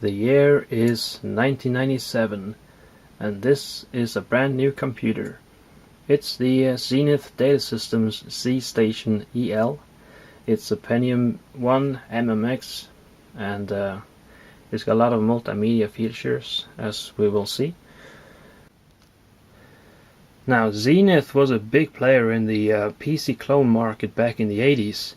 The year is 1997, and this is a brand new computer. It's the Zenith Data Systems Z-Station EL. It's a Pentium 1 MMX, and it's got a lot of multimedia features, as we will see. Now, Zenith was a big player in the PC clone market back in the 80s.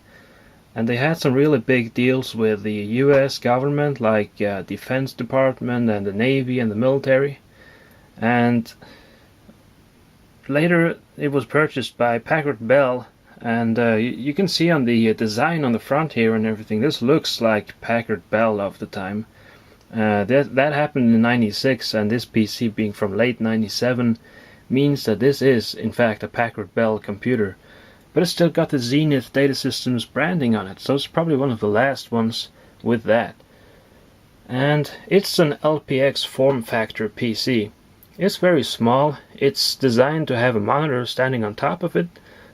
And they had some really big deals with the US government, like Defense Department and the Navy and the military. And later it was purchased by Packard Bell. And you can see on the design on the front here and everything, this looks like Packard Bell of the time. That happened in '96, and this PC being from late '97 means that this is in fact a Packard Bell computer. But it's still got the Zenith Data Systems branding on it, so it's probably one of the last ones with that. And it's an LPX form factor PC. It's very small. It's designed to have a monitor standing on top of it.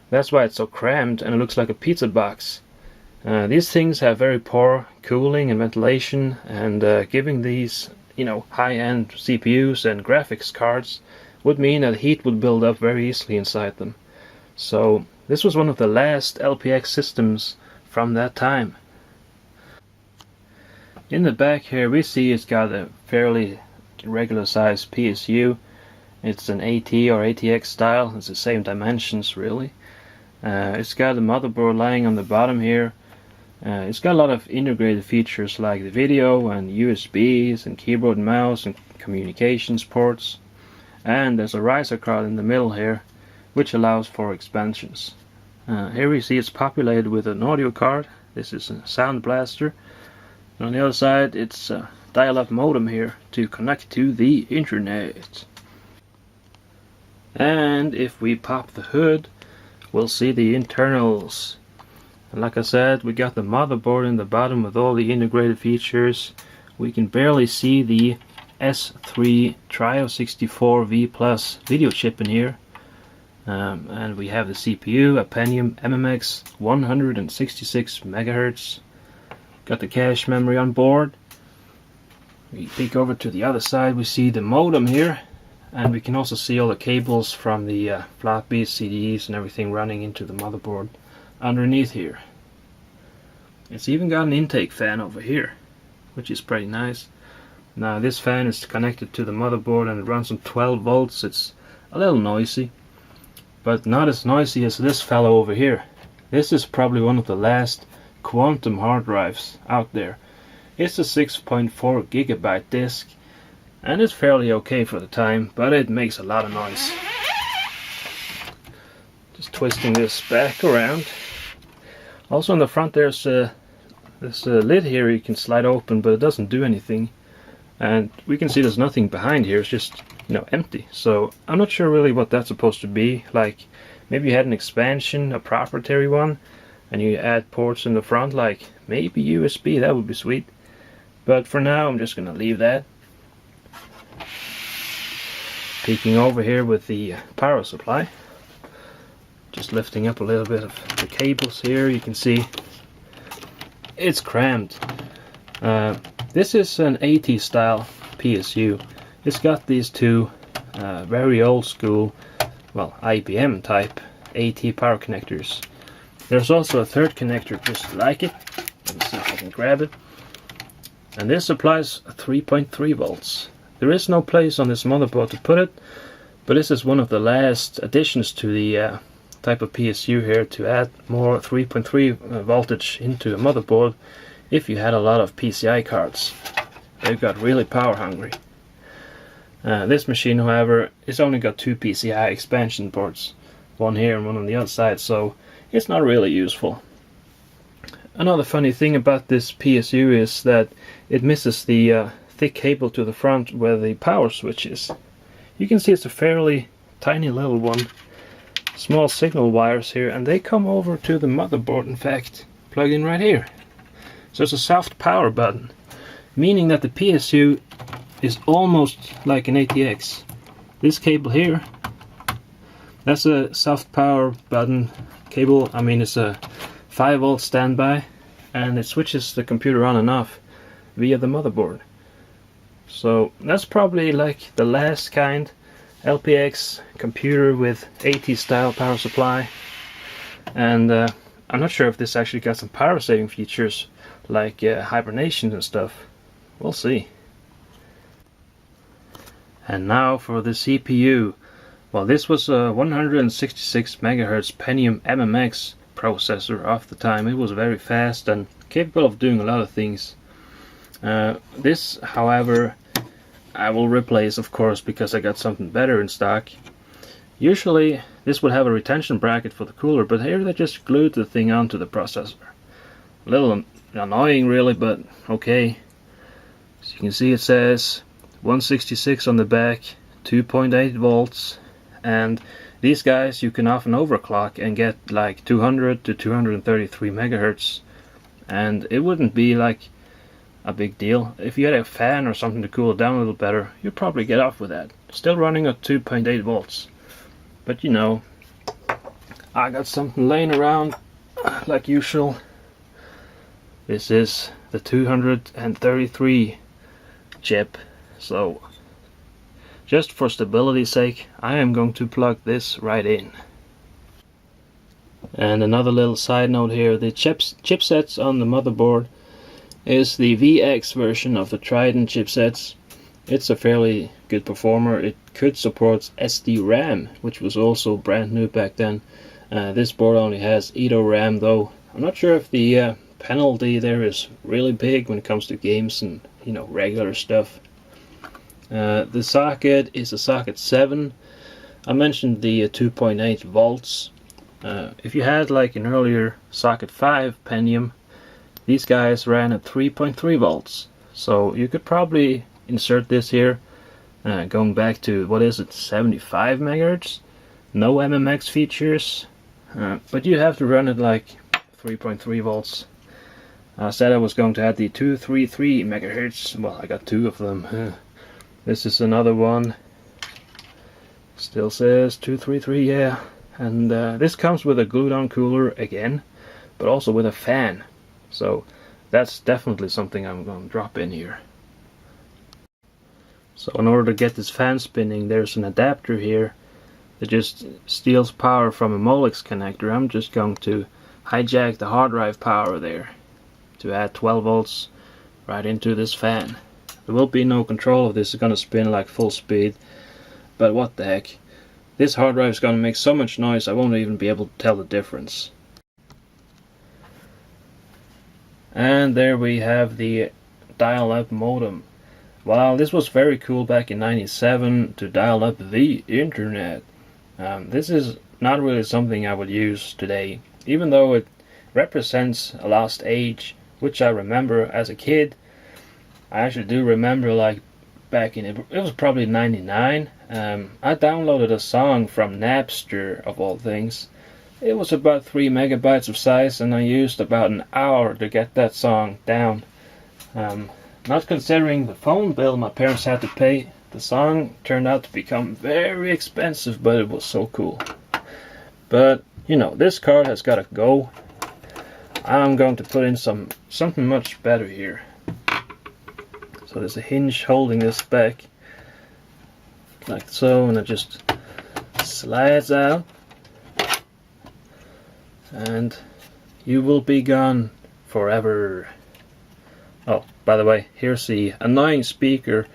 That's why it's so cramped and it looks like a pizza box. These things have very poor cooling and ventilation, and giving these, high-end CPUs and graphics cards would mean that heat would build up very easily inside them. So this was one of the last LPX systems from that time. In the back here we see it's got a fairly regular sized PSU. It's an AT or ATX style. It's the same dimensions really. It's got a motherboard lying on the bottom here. It's got a lot of integrated features like the video and USBs and keyboard and mouse and communications ports. And there's a riser card in the middle here, which allows for expansions. Here we see it's populated with an audio card. This is a sound blaster. And on the other side it's a dial-up modem here to connect to the internet. And if we pop the hood, we'll see the internals. And like I said, we got the motherboard in the bottom with all the integrated features. We can barely see the S3 Trio 64V Plus video chip in here. And we have the CPU, a Pentium MMX 166 MHz. Got the cache memory on board. We peek over to the other side, we see the modem here, and we can also see all the cables from the floppies, CDs and everything running into the motherboard underneath here. It's even got an intake fan over here, which is pretty nice. Now this fan is connected to the motherboard and it runs on 12 volts. It's a little noisy, but not as noisy as this fellow over here. This is probably one of the last quantum hard drives out there. It's a 6.4 gigabyte disk, and it's fairly okay for the time, but it makes a lot of noise. Just twisting this back around. Also in the front there's this lid here you can slide open, but it doesn't do anything. And we can see there's nothing behind here, it's just empty. So I'm not sure really what that's supposed to be. Like maybe you had an expansion, a proprietary one, and you add ports in the front, like maybe USB, that would be sweet. But for now I'm just gonna leave that. Peeking over here with the power supply. Just lifting up a little bit of the cables here, you can see it's cramped. This is an AT style PSU. It's got these two very old school, well, IBM type AT power connectors. There's also a third connector just like it. Let me see if I can grab it. And this supplies 3.3 volts. There is no place on this motherboard to put it, but this is one of the last additions to the type of PSU here to add more 3.3 voltage into a motherboard if you had a lot of PCI cards. They've got really power hungry. This machine, however, it's only got two PCI expansion ports, one here and one on the other side, so it's not really useful. Another funny thing about this PSU is that it misses the thick cable to the front where the power switch is. You can see it's a fairly tiny little one. Small signal wires here, and they come over to the motherboard, in fact, plugged in right here. So it's a soft power button, meaning that the PSU is almost like an ATX. This cable here, that's a soft power button cable. I mean, it's a 5 volt standby, and it switches the computer on and off via the motherboard. So that's probably like the last kind LPX computer with 80s style power supply. And I'm not sure if this actually got some power saving features like hibernation and stuff. We'll see. And now for the CPU. Well, this was a 166 MHz Pentium MMX processor of the time. It was very fast and capable of doing a lot of things. This, however, I will replace, of course, because I got something better in stock. Usually this would have a retention bracket for the cooler, but here they just glued the thing onto the processor. A little annoying really, but okay. As you can see, it says 166 on the back, 2.8 volts, and these guys you can often overclock and get like 200 to 233 megahertz, and it wouldn't be like a big deal. If you had a fan or something to cool it down a little better, you'd probably get off with that. Still running at 2.8 volts. But you know, I got something laying around like usual. This is the 233 chip, so just for stability's sake I am going to plug this right in. And another little side note here, the chipsets on the motherboard is the VX version of the Trident chipsets. It's a fairly good performer. It could support SD-RAM, which was also brand new back then. This board only has EDO-RAM though. I'm not sure if the penalty there is really big when it comes to games and, you know, regular stuff. The socket is a socket 7. I mentioned the 2.8 volts. If you had like an earlier socket 5 Pentium, these guys ran at 3.3 volts. So you could probably insert this here, going back to, what is it, 75 megahertz? No MMX features, but you have to run it like 3.3 volts. I said I was going to add the 233 megahertz. Well, I got two of them. This is another one. Still says 233, yeah. And this comes with a glued-on cooler again, but also with a fan. So that's definitely something I'm going to drop in here. So in order to get this fan spinning, there's an adapter here that just steals power from a Molex connector. I'm just going to hijack the hard drive power there to add 12 volts right into this fan. There will be no control of this. It's going to spin like full speed, but what the heck. This hard drive is going to make so much noise I won't even be able to tell the difference. And there we have the dial-up modem. Wow, this was very cool back in '97 to dial up the internet. This is not really something I would use today, even though it represents a lost age, which I remember as a kid. I actually do remember, like back in, it was probably '99, I downloaded a song from Napster of all things. It was about 3 megabytes of size, and I used about an hour to get that song down. Not considering the phone bill my parents had to pay, the song turned out to become very expensive, but it was so cool. But, you know, this card has got to go. I'm going to put in something much better here. So there's a hinge holding this back, like so, and it just slides out. And you will be gone forever. Oh, by the way, here's the annoying speaker.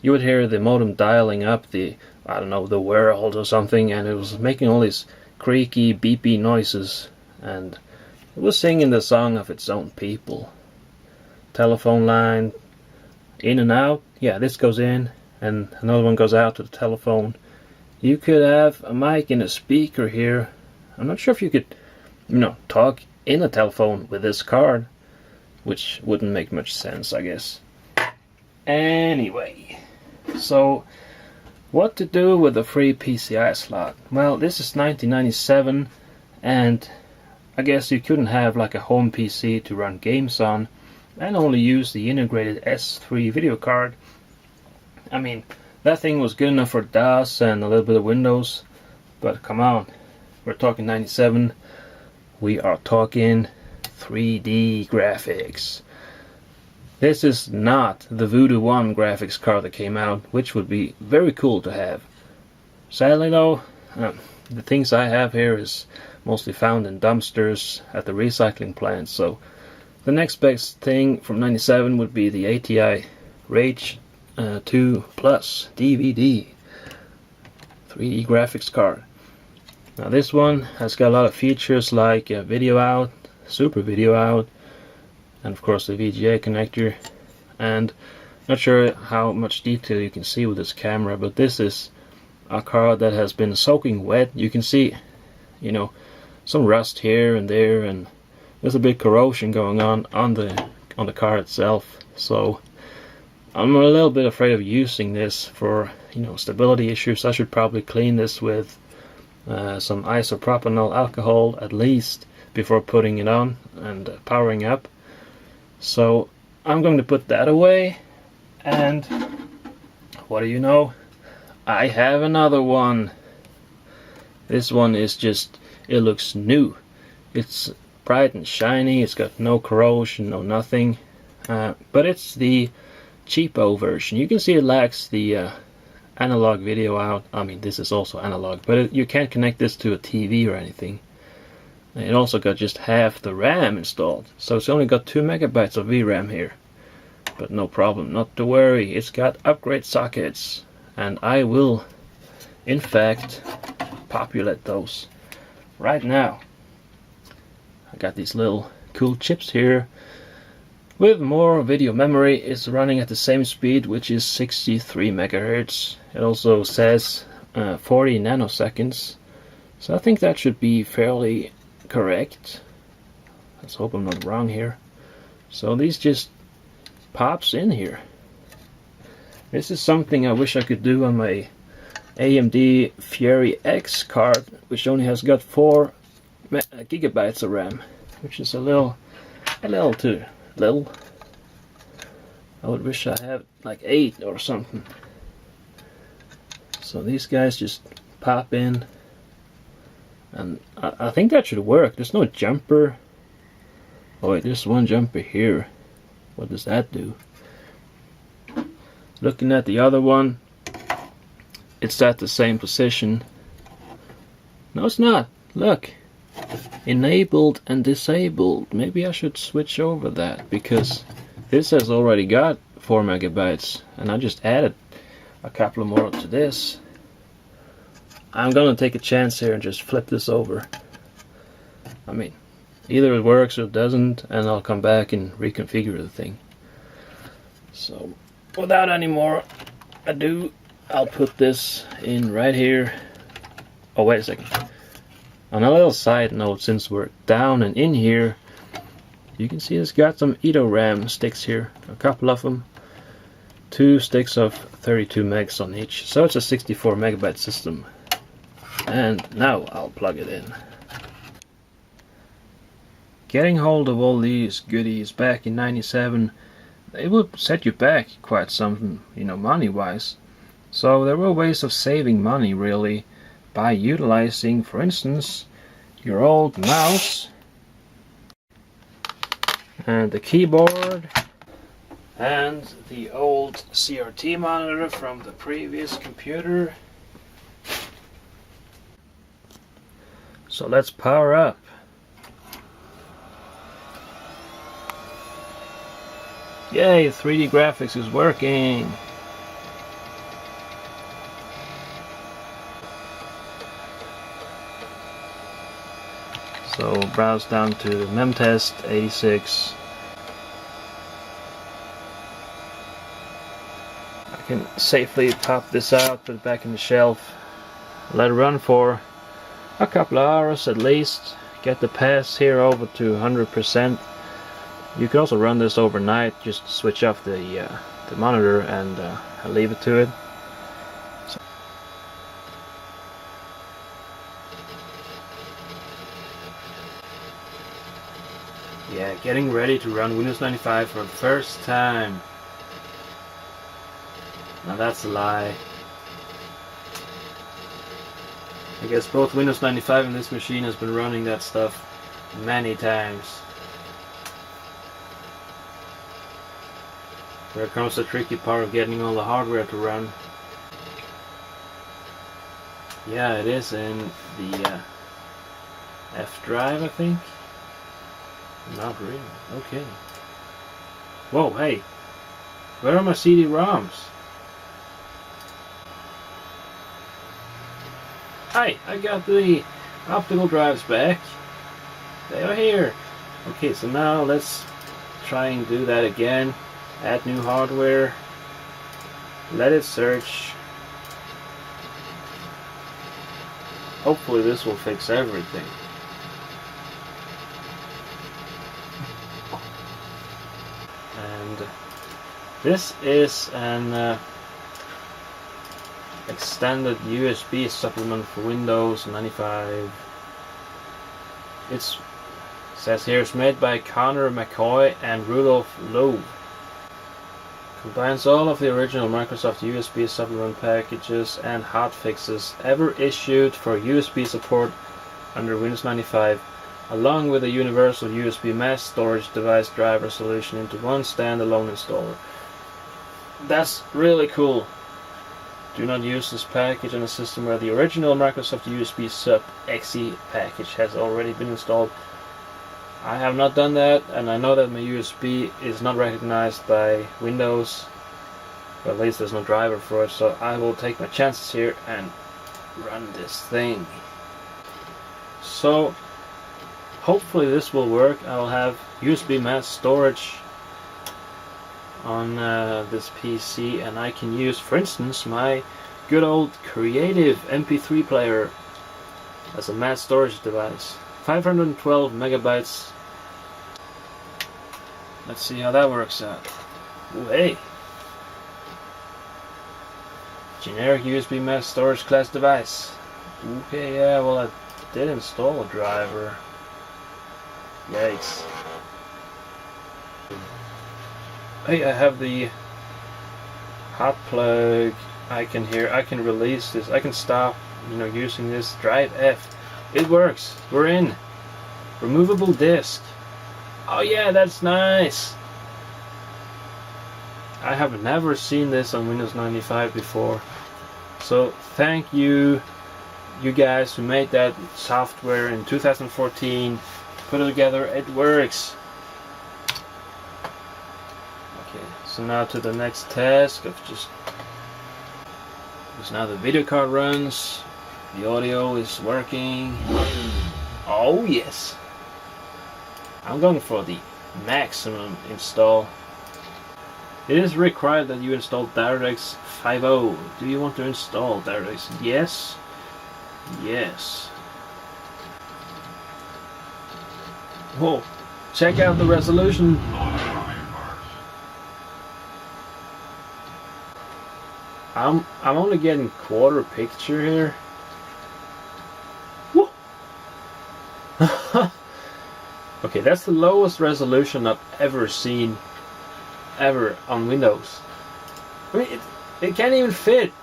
You would hear the modem dialing up the, I don't know, the world or something, and it was making all these creaky, beepy noises, and it was singing the song of its own people. Telephone line, in and out. Yeah, this goes in, and another one goes out to the telephone. You could have a mic and a speaker here. I'm not sure if you could, you know, talk in a telephone with this card, which wouldn't make much sense, I guess. Anyway, so what to do with a free PCI slot? Well, this is 1997, and I guess you couldn't have like a home PC to run games on and only use the integrated S3 video card. I mean, that thing was good enough for DOS and a little bit of Windows, but come on, we're talking 97. We are talking 3D graphics. This is not the Voodoo 1 graphics card that came out, which would be very cool to have. Sadly though, the things I have here is mostly found in dumpsters at the recycling plant, so the next best thing from 97 would be the ATI Rage 2 Plus DVD 3D graphics card. Now this one has got a lot of features like video out, super video out, and of course the VGA connector. And not sure how much detail you can see with this camera, but this is a card that has been soaking wet. You can see, you know, some rust here and there, and there's a bit corrosion going on the card itself. So I'm a little bit afraid of using this for, you know, stability issues. I should probably clean this with some isopropanol alcohol at least before putting it on and powering up. So I'm going to put that away, and what do you know, I have another one. This one is just, it looks new. It's bright and shiny, it's got no corrosion, no nothing, but it's the cheapo version. You can see it lacks the analog video out. I mean, this is also analog, but you can't connect this to a TV or anything. It also got just half the RAM installed, so it's only got 2 megabytes of VRAM here. But no problem, not to worry, it's got upgrade sockets, and I will in fact populate those right now. I got these little cool chips here with more video memory. It's running at the same speed, which is 63 megahertz. It also says 40 nanoseconds, so I think that should be fairly correct. Let's hope I'm not wrong here. So these just pops in here. This is something I wish I could do on my AMD Fury X card, which only has got 4 gigabytes of RAM, which is a little too little. I would wish I had like 8 or something. So these guys just pop in, and I think that should work. There's no jumper. Oh wait, there's one jumper here. What does that do? Looking at the other one, it's at the same position. No, it's not. Look. Enabled and disabled. Maybe I should switch over that, because this has already got 4 megabytes and I just added a couple more to this. I'm gonna take a chance here and just flip this over. I mean, either it works or it doesn't, and I'll come back and reconfigure the thing. So without any more ado, I'll put this in right here. Oh, wait a second. On a little side note, since we're down and in here, you can see it's got some EdoRAM sticks here, a couple of them. 2 sticks of 32 megs on each, so it's a 64 megabyte system. And now I'll plug it in. Getting hold of all these goodies back in 97, it would set you back quite something, you know, money wise. So there were ways of saving money really, by utilizing, for instance, your old mouse and the keyboard and the old CRT monitor from the previous computer. So let's power up. Yay, 3D graphics is working. So browse down to memtest 86. I can safely pop this out, put it back in the shelf, let it run for a couple of hours at least, get the pass here over to 100%. You can also run this overnight, just switch off the monitor and leave it to it. So yeah, getting ready to run Windows 95 for the first time. Now that's a lie. I guess both Windows 95 and this machine has been running that stuff many times. Here comes the tricky part of getting all the hardware to run. Yeah, it is in the F drive, I think. Not really. Okay. Whoa, hey. Where are my CD-ROMs? Hi, I got the optical drives back. They are here. Okay, so now let's try and do that again. Add new hardware. Let it search. Hopefully this will fix everything. And this is an extended USB supplement for Windows 95. It says here it's made by Connor McCoy and Rudolph Lowe. Combines all of the original Microsoft USB supplement packages and hotfixes ever issued for USB support under Windows 95, along with a universal USB mass storage device driver solution into one standalone installer. That's really cool. Do not use this package on a system where the original Microsoft USB sub exe package has already been installed. I have not done that, and I know that my USB is not recognized by Windows, but at least there's no driver for it, so I will take my chances here and run this thing. So hopefully this will work. I'll have USB mass storage on this PC, and I can use, for instance, my good old Creative MP3 player as a mass storage device. 512 megabytes. Let's see how that works out. Ooh, hey! Generic USB mass storage class device. Okay, yeah, well, I did install a driver. Yikes. Hey, I have the hot plug. I can release this. I can stop, using this. Drive F. It works. We're in. Removable disk. Oh yeah, that's nice. I have never seen this on Windows 95 before. So thank you guys who made that software in 2014. Put it together. It works. Okay, so now to the next task of because now the video card runs. The audio is working. Oh yes. I'm going for the maximum install. It is required that you install DirectX 5.0. Do you want to install DirectX? Yes. Yes. Whoa. Check out the resolution. I'm only getting quarter picture here. Woo. Okay, that's the lowest resolution I've ever seen on Windows. I mean, it can't even fit.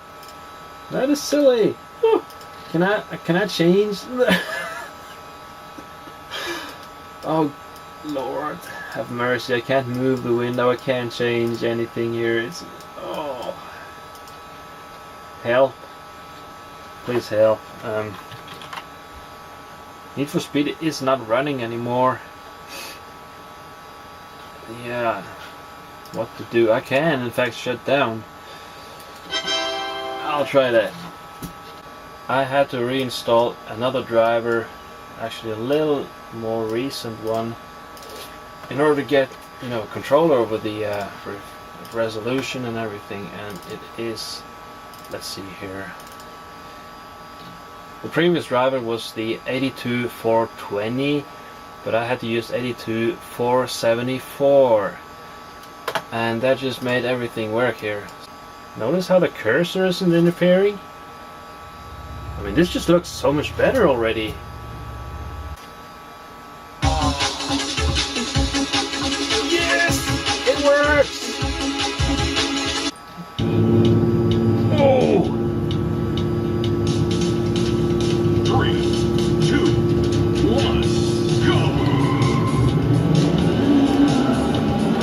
That is silly. Woo. Can I change? Oh Lord, have mercy! I can't move the window. I can't change anything here. It's help! Please help! Need for Speed is not running anymore. Yeah, what to do? I can, in fact, shut down. I'll try that. I had to reinstall another driver, actually a little more recent one, in order to get control over the resolution and everything. And it is, let's see here. The previous driver was the 82420, but I had to use 82474, and that just made everything work here. Notice how the cursor isn't interfering? I mean, this just looks so much better already. Yes! It works! Oh! 3, 2, 1, go!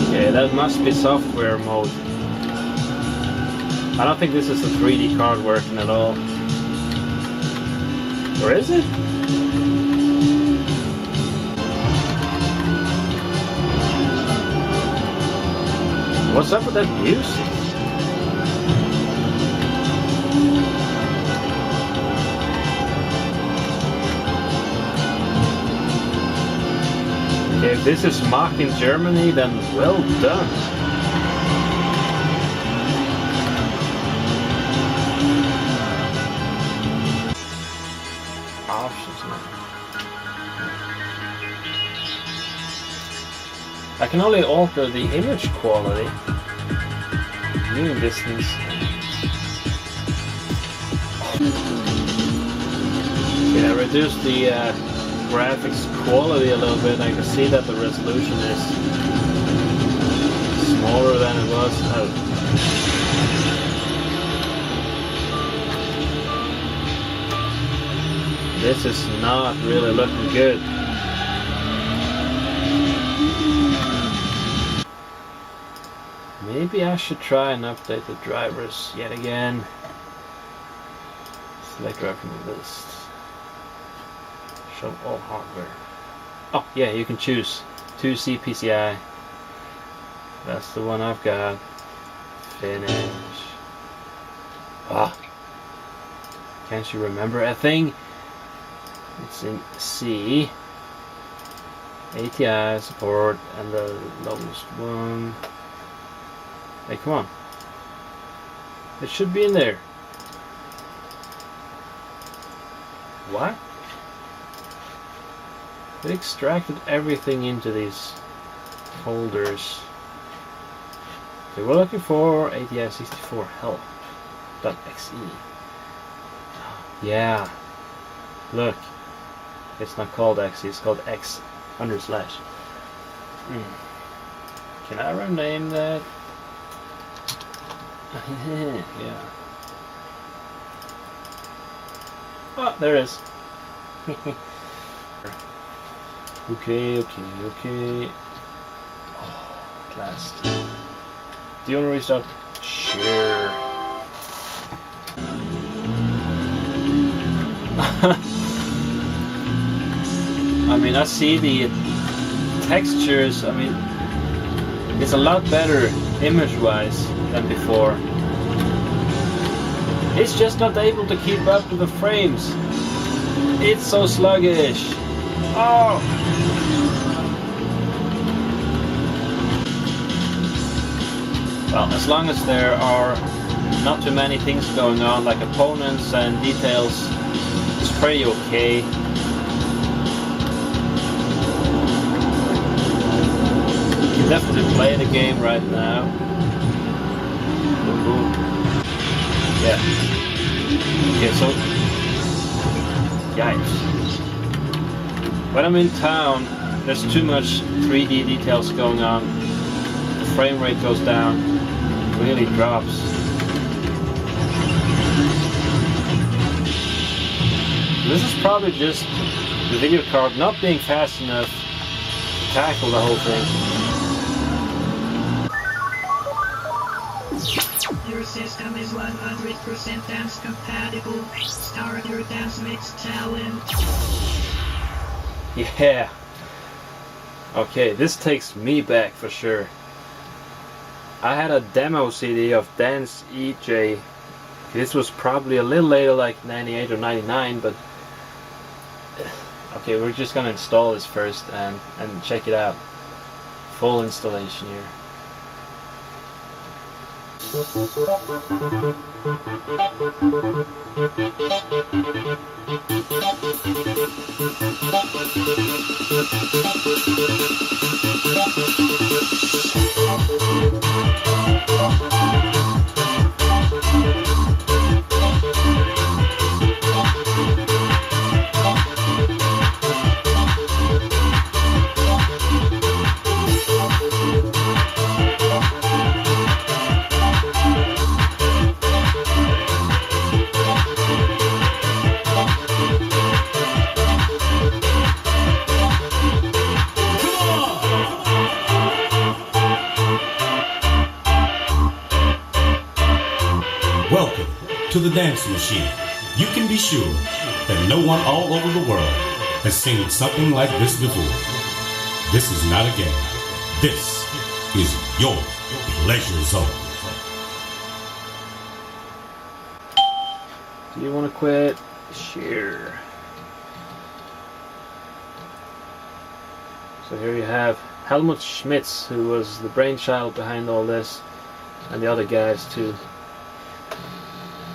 Okay, that must be software mode. I don't think this is the 3D card working at all. Or is it? What's up with that music? Okay, if this is Mach in Germany, then well done. Options now. I can only alter the image quality, viewing distance. Yeah, reduce the graphics quality a little bit. I can see that the resolution is smaller than it was. Oh. This is not really looking good. Maybe I should try and update the drivers yet again. Select driver from the list. Show all hardware. Oh yeah, you can choose 2C PCI. That's the one I've got. Finish. Ah. Can't you remember a thing? It's in C. ATI support and the lowest one. Hey, come on. It should be in there. What? It extracted everything into these folders. Okay, we're looking for ATI 64 help.exe. Yeah. Look. It's not called exe, it's called x /. Can I rename that? Yeah. Oh, there it is. Okay. Oh, at last. Do you want to restart? Sure. I mean, I see the textures. I mean, it's a lot better image-wise than before. It's just not able to keep up with the frames. It's so sluggish. Oh! Well, as long as there are not too many things going on, like opponents and details, it's pretty okay. You can definitely play the game right now. Yeah. Okay, so yikes. When I'm in town, there's too much 3D details going on. The frame rate goes down, really drops. This is probably just the video card not being fast enough to tackle the whole thing. Your system is 100% dance compatible. Start your dance mix talent. Yeah. Okay, this takes me back for sure. I had a demo CD of Dance EJ. This was probably a little later, like 98 or 99, but okay, we're just gonna install this first and check it out. Full installation here. Welcome to the dance machine. You can be sure that no one all over the world has seen something like this before. This is not a game. This is your pleasure zone. Do you want to quit? Sure. So here you have Helmut Schmitz, who was the brainchild behind all this, and the other guys too.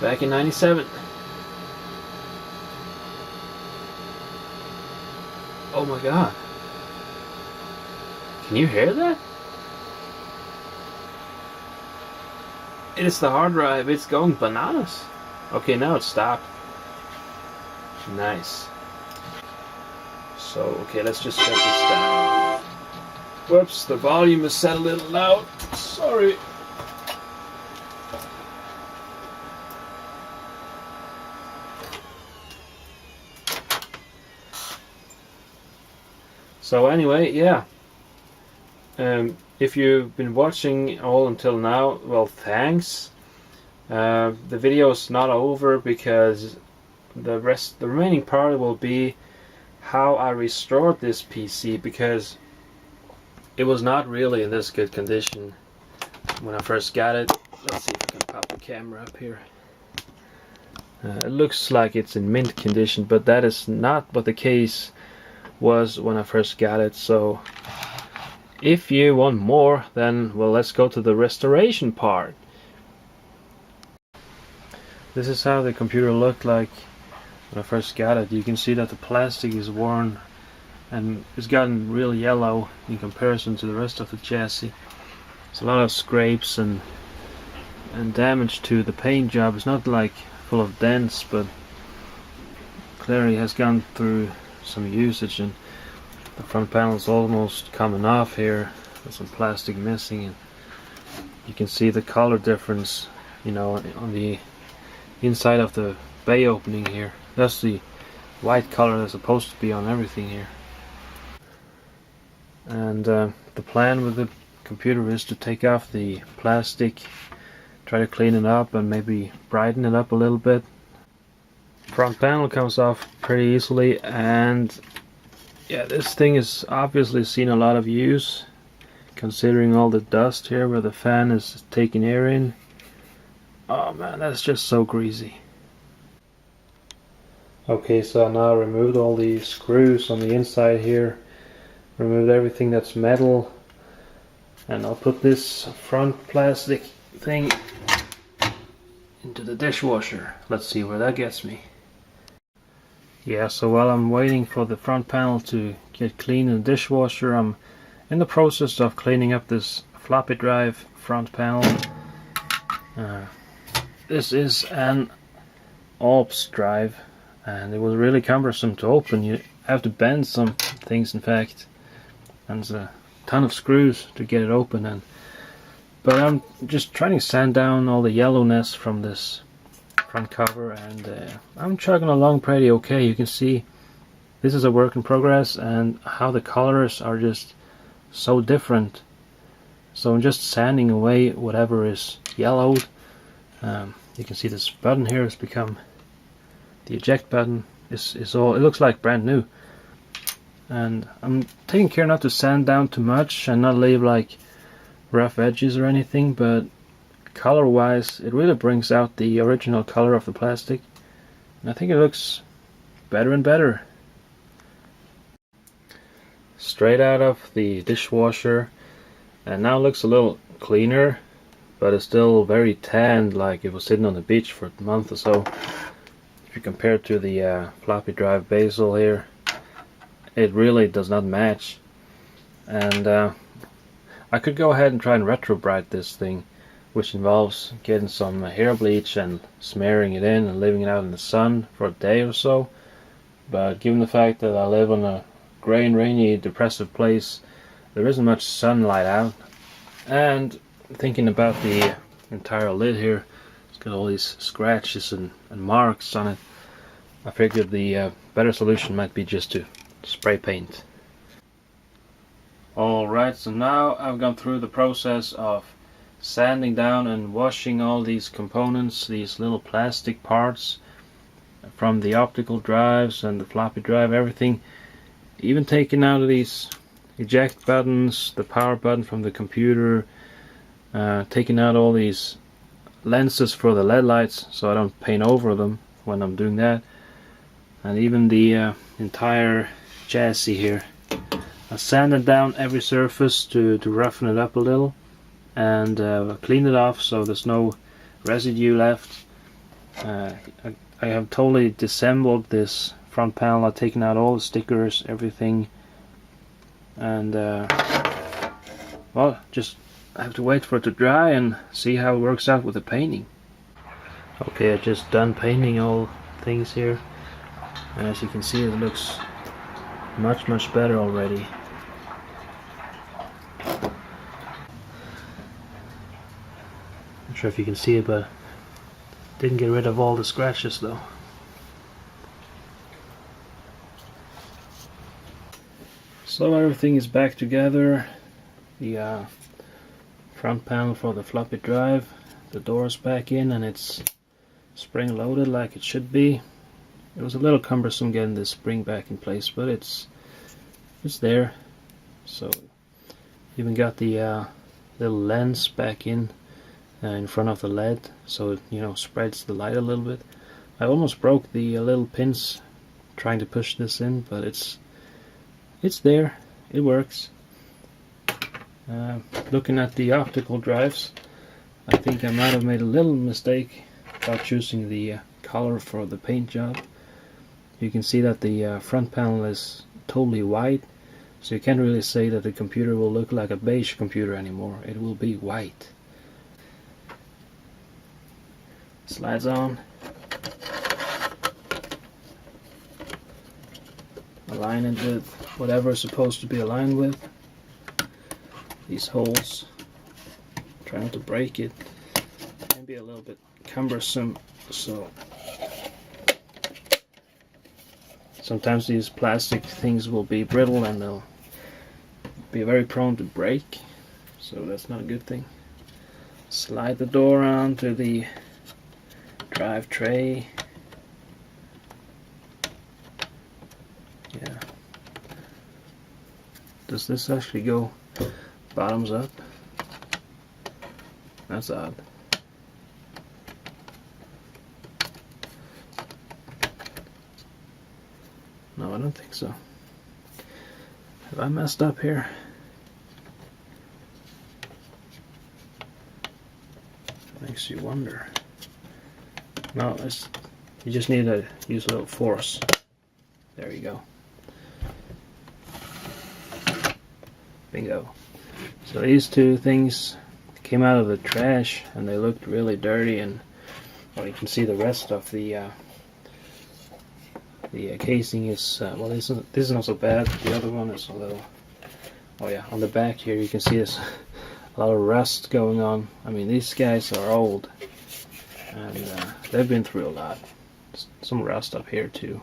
Back in '97. Oh my god. Can you hear that? It's the hard drive, it's going bananas. Okay, now it's stopped. Nice. So, okay, let's just shut this down. Whoops, the volume is set a little loud. Sorry. So anyway, yeah. If you've been watching all until now, well, thanks. The video is not over because the remaining part will be how I restored this PC, because it was not really in this good condition when I first got it. Let's see if I can pop the camera up here. It looks like it's in mint condition, but that is not what the case was when I first got it. So if you want more, then well, let's go to the restoration part. This is how the computer looked like when I first got it. You can see that the plastic is worn and it's gotten real yellow in comparison to the rest of the chassis. There's a lot of scrapes and damage to the paint job. It's not like full of dents, but clearly has gone through some usage, and the front panel is almost coming off here. There's some plastic missing, and you can see the color difference, you know, on the inside of the bay opening here. That's the white color that's supposed to be on everything here. And the plan with the computer is to take off the plastic, try to clean it up and maybe brighten it up a little bit. Front panel comes off pretty easily, and yeah, this thing has obviously seen a lot of use considering all the dust here where the fan is taking air in. Oh man, that's just so greasy. Okay, so I now removed all the screws on the inside here, removed everything that's metal, and I'll put this front plastic thing into the dishwasher. Let's see where that gets me. Yeah, so while I'm waiting for the front panel to get clean in the dishwasher, I'm in the process of cleaning up this floppy drive front panel. This is an ALPS drive, and it was really cumbersome to open. You have to bend some things, in fact, and there's a ton of screws to get it open. But I'm just trying to sand down all the yellowness from this front cover, and I'm chugging along pretty okay. You can see this is a work in progress, and how the colors are just so different. So I'm just sanding away whatever is yellowed. You can see this button here has become, the eject button is all, it looks like brand new. And I'm taking care not to sand down too much and not leave like rough edges or anything, but color wise it really brings out the original color of the plastic, and I think it looks better and better. Straight out of the dishwasher, and now it looks a little cleaner, but it's still very tanned, like it was sitting on the beach for a month or so. If you compare it to the floppy drive bezel here, it really does not match. And I could go ahead and try and retro bright this thing, which involves getting some hair bleach and smearing it in and leaving it out in the sun for a day or so. But given the fact that I live on a gray and rainy, depressive place, there isn't much sunlight out. And thinking about the entire lid here, it's got all these scratches and marks on it, I figured the better solution might be just to spray paint. Alright, so now I've gone through the process of sanding down and washing all these components, these little plastic parts from the optical drives and the floppy drive, everything, even taking out of these eject buttons, the power button from the computer, taking out all these lenses for the LED lights so I don't paint over them when I'm doing that, and even the entire chassis here. I sanded down every surface to roughen it up a little, and clean it off so there's no residue left. I have totally disassembled this front panel. I've taken out all the stickers, everything, and well, just I have to wait for it to dry and see how it works out with the painting. Okay, I just done painting all things here, and as you can see, it looks much better already. Not sure if you can see it, but didn't get rid of all the scratches though. So everything is back together. The front panel for the floppy drive, the door's back in, and it's spring loaded like it should be. It was a little cumbersome getting this spring back in place, but it's there. So even got the little lens back in front of the LED, so it, you know, spreads the light a little bit. I almost broke the little pins trying to push this in, but it's there. It works. Looking at the optical drives, I think I might have made a little mistake about choosing the color for the paint job. You can see that the front panel is totally white, so you can't really say that the computer will look like a beige computer anymore. It will be white. Slides on. Align it with whatever it's supposed to be aligned with. These holes, try not to break it. It can be a little bit cumbersome, so sometimes these plastic things will be brittle and they'll be very prone to break, so that's not a good thing. Slide the door onto the drive tray. Yeah. Does this actually go bottoms up? That's odd. No, I don't think so. Have I messed up here? Makes you wonder. No, you just need to use a little force. There you go. Bingo. So these two things came out of the trash and they looked really dirty, and well, you can see the rest of the casing is well, this is not so bad. The other one is a little, oh yeah, on the back here you can see there's a lot of rust going on. I mean, these guys are old and they've been through a lot. Some rust up here too.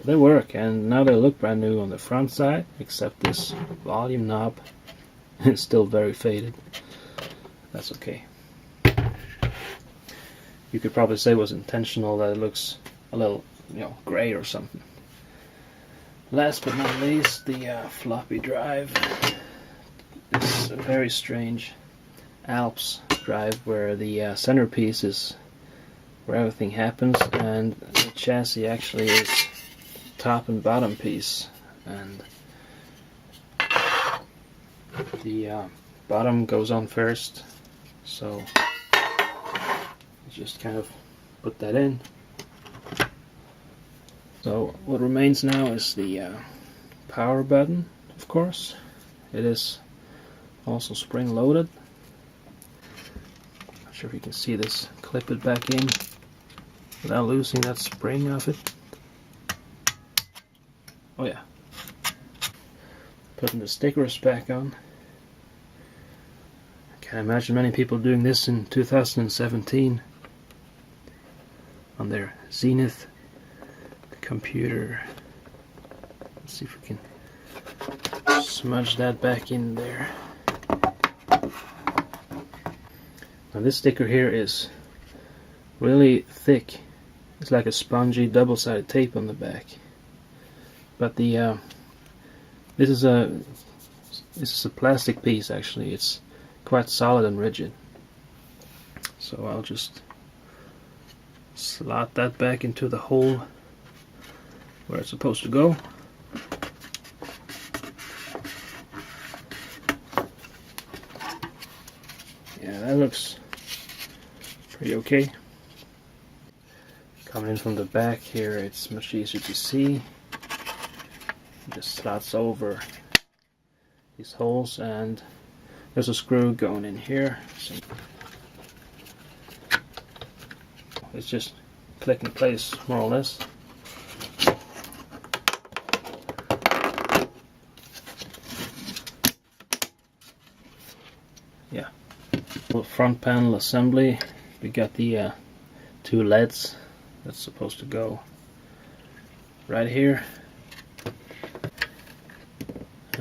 They work, and now they look brand new on the front side, except this volume knob is still very faded. That's okay. You could probably say it was intentional that it looks a little, you know, gray or something. Last but not least, the floppy drive. It's a very strange Alps drive where the centerpiece is where everything happens, and the chassis actually is top and bottom piece, and the bottom goes on first, so just kind of put that in. So what remains now is the power button, of course. It is also spring loaded. Not sure if you can see this. Clip it back in without losing that spring of it. Oh yeah. Putting the stickers back on. I can't imagine many people doing this in 2017 on their Zenith computer. Let's see if we can smudge that back in there. Now this sticker here is really thick. It's like a spongy double-sided tape on the back. But the this is a plastic piece actually. It's quite solid and rigid. So I'll just slot that back into the hole where it's supposed to go. Yeah, that looks pretty okay. Coming in from the back here, it's much easier to see. It just slots over these holes, and there's a screw going in here. So it's just click in place, more or less. Yeah. Front panel assembly. We got the two LEDs that's supposed to go right here.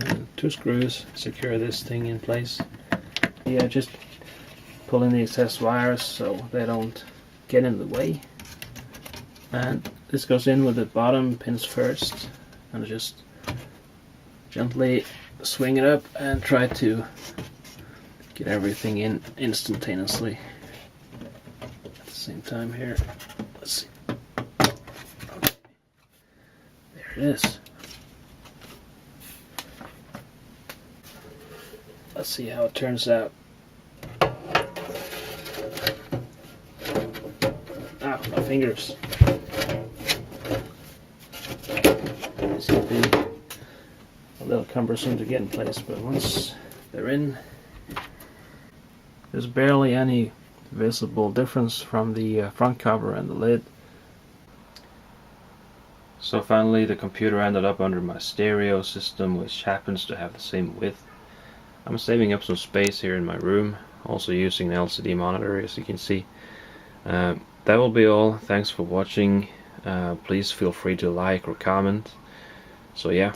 And two screws secure this thing in place. Yeah, just pull in the excess wires so they don't get in the way. And this goes in with the bottom pins first, and just gently swing it up and try to get everything in instantaneously at the same time here. Let's see. Okay. There it is. Let's see how it turns out. Ah, my fingers. These can be a little cumbersome to get in place, but once they're in, there's barely any visible difference from the front cover and the lid. So finally the computer ended up under my stereo system, which happens to have the same width. I'm saving up some space here in my room, also using an LCD monitor, as you can see. That will be all. Thanks for watching. Please feel free to like or comment. So yeah,